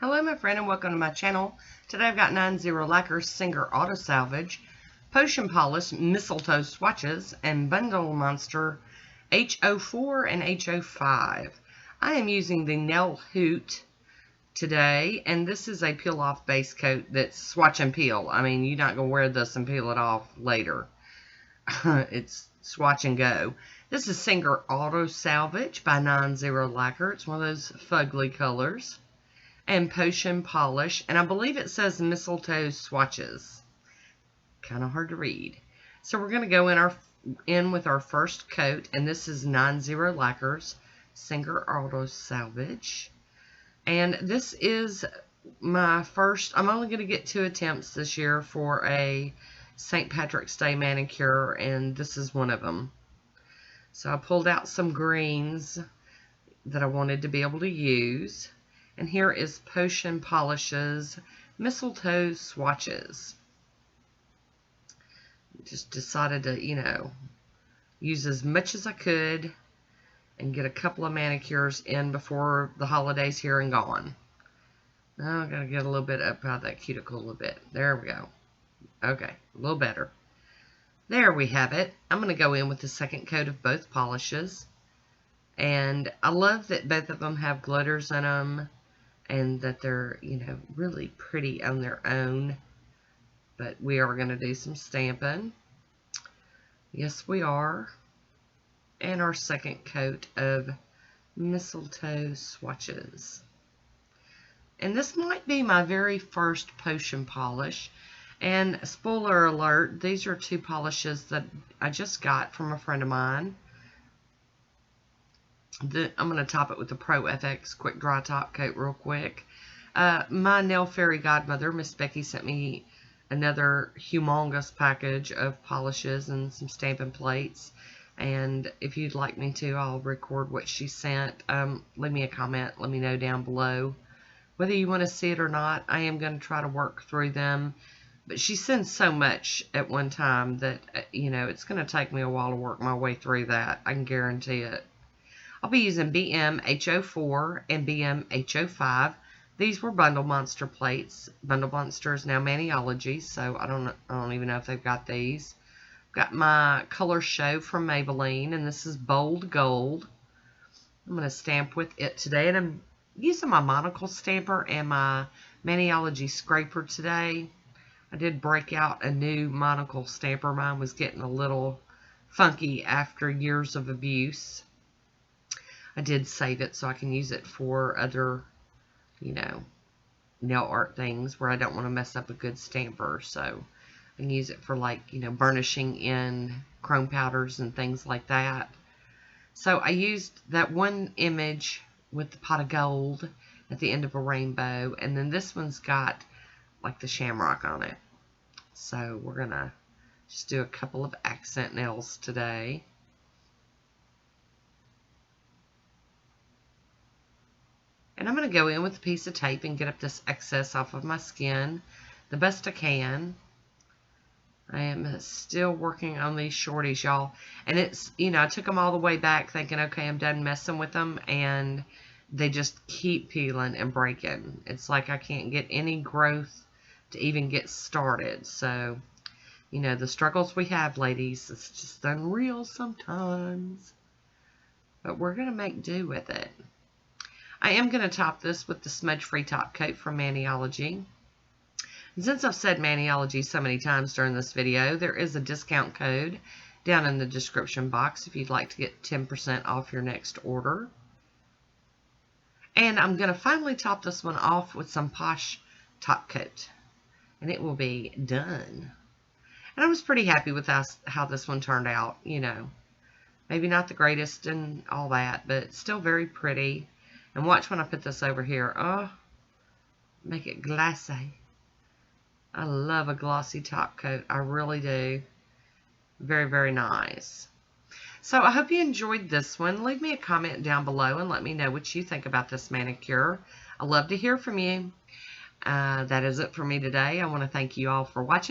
Hello my friend and welcome to my channel. Today I've got 90 Lacquer Singer Auto Salvage, Potion Polish Mistletoe Swatches, and Bundle Monster H04 and H05. I am using the Nailtiques today, and this is a peel off base coat that's swatch and peel. I mean, you're not going to wear this and peel it off later. It's swatch and go. This is Singer Auto Salvage by 90 Lacquer. It's one of those fugly colors. And Potion Polish, and I believe it says Mistletoe Swatches. Kind of hard to read. So we're going to go in with our first coat, and this is 90 Lacquer's Singer Auto Salvage. And this is my first, I'm only going to get 2 attempts this year for a St. Patrick's Day manicure, and this is one of them. So I pulled out some greens that I wanted to be able to use. And here is Potion Polish's Mistletoe Swatches. Just decided to, use as much as I could and get a couple of manicures in before the holidays here and gone. Now I've got to get a little bit up out of that cuticle a little bit. There we go. Okay, a little better. There we have it. I'm going to go in with the second coat of both polishes. And I love that both of them have glitters in them. And that they're, really pretty on their own. But we are going to do some stamping. Yes, we are. And our second coat of Mistletoe Swatches. And this might be my very first potion polish. And spoiler alert, these are 2 polishes that I just got from a friend of mine. I'm going to top it with the Pro FX Quick Dry Top Coat real quick. My nail fairy godmother, Miss Becky, sent me another humongous package of polishes and some stamping plates. And if you'd like me to, I'll record what she sent. Leave me a comment. Let me know down below whether you want to see it or not. I am going to try to work through them. But she sends so much at one time that, it's going to take me a while to work my way through that. I can guarantee it. I'll be using BMH04 and BMH05. These were Bundle Monster plates. Bundle Monster is now Maniology, so I don't even know if they've got these. Got my Color Show from Maybelline, and this is Bold Gold. I'm going to stamp with it today, and I'm using my Monocle stamper and my Maniology scraper today. I did break out a new Monocle stamper. Mine was getting a little funky after years of abuse. I did save it so I can use it for other, nail art things where I don't want to mess up a good stamper. So I can use it for burnishing in chrome powders and things like that. So I used that one image with the pot of gold at the end of a rainbow. And then this one's got like the shamrock on it. So we're going to just do a couple of accent nails today. And I'm going to go in with a piece of tape and get up this excess off of my skin the best I can. I am still working on these shorties, y'all. And it's, I took them all the way back thinking, okay, I'm done messing with them. And they just keep peeling and breaking. It's like I can't get any growth to even get started. So, the struggles we have, ladies, it's just unreal sometimes. But we're going to make do with it. I am going to top this with the smudge-free top coat from Maniology. And since I've said Maniology so many times during this video, there is a discount code down in the description box if you'd like to get 10% off your next order. And I'm going to finally top this one off with some Poshe top coat. And it will be done. And I was pretty happy with how this one turned out, Maybe not the greatest and all that, but still very pretty. And watch when I put this over here. Oh, make it glassy. I love a glossy top coat. I really do. Very, very nice. So I hope you enjoyed this one. Leave me a comment down below and let me know what you think about this manicure. I love to hear from you. That is it for me today. I want to thank you all for watching.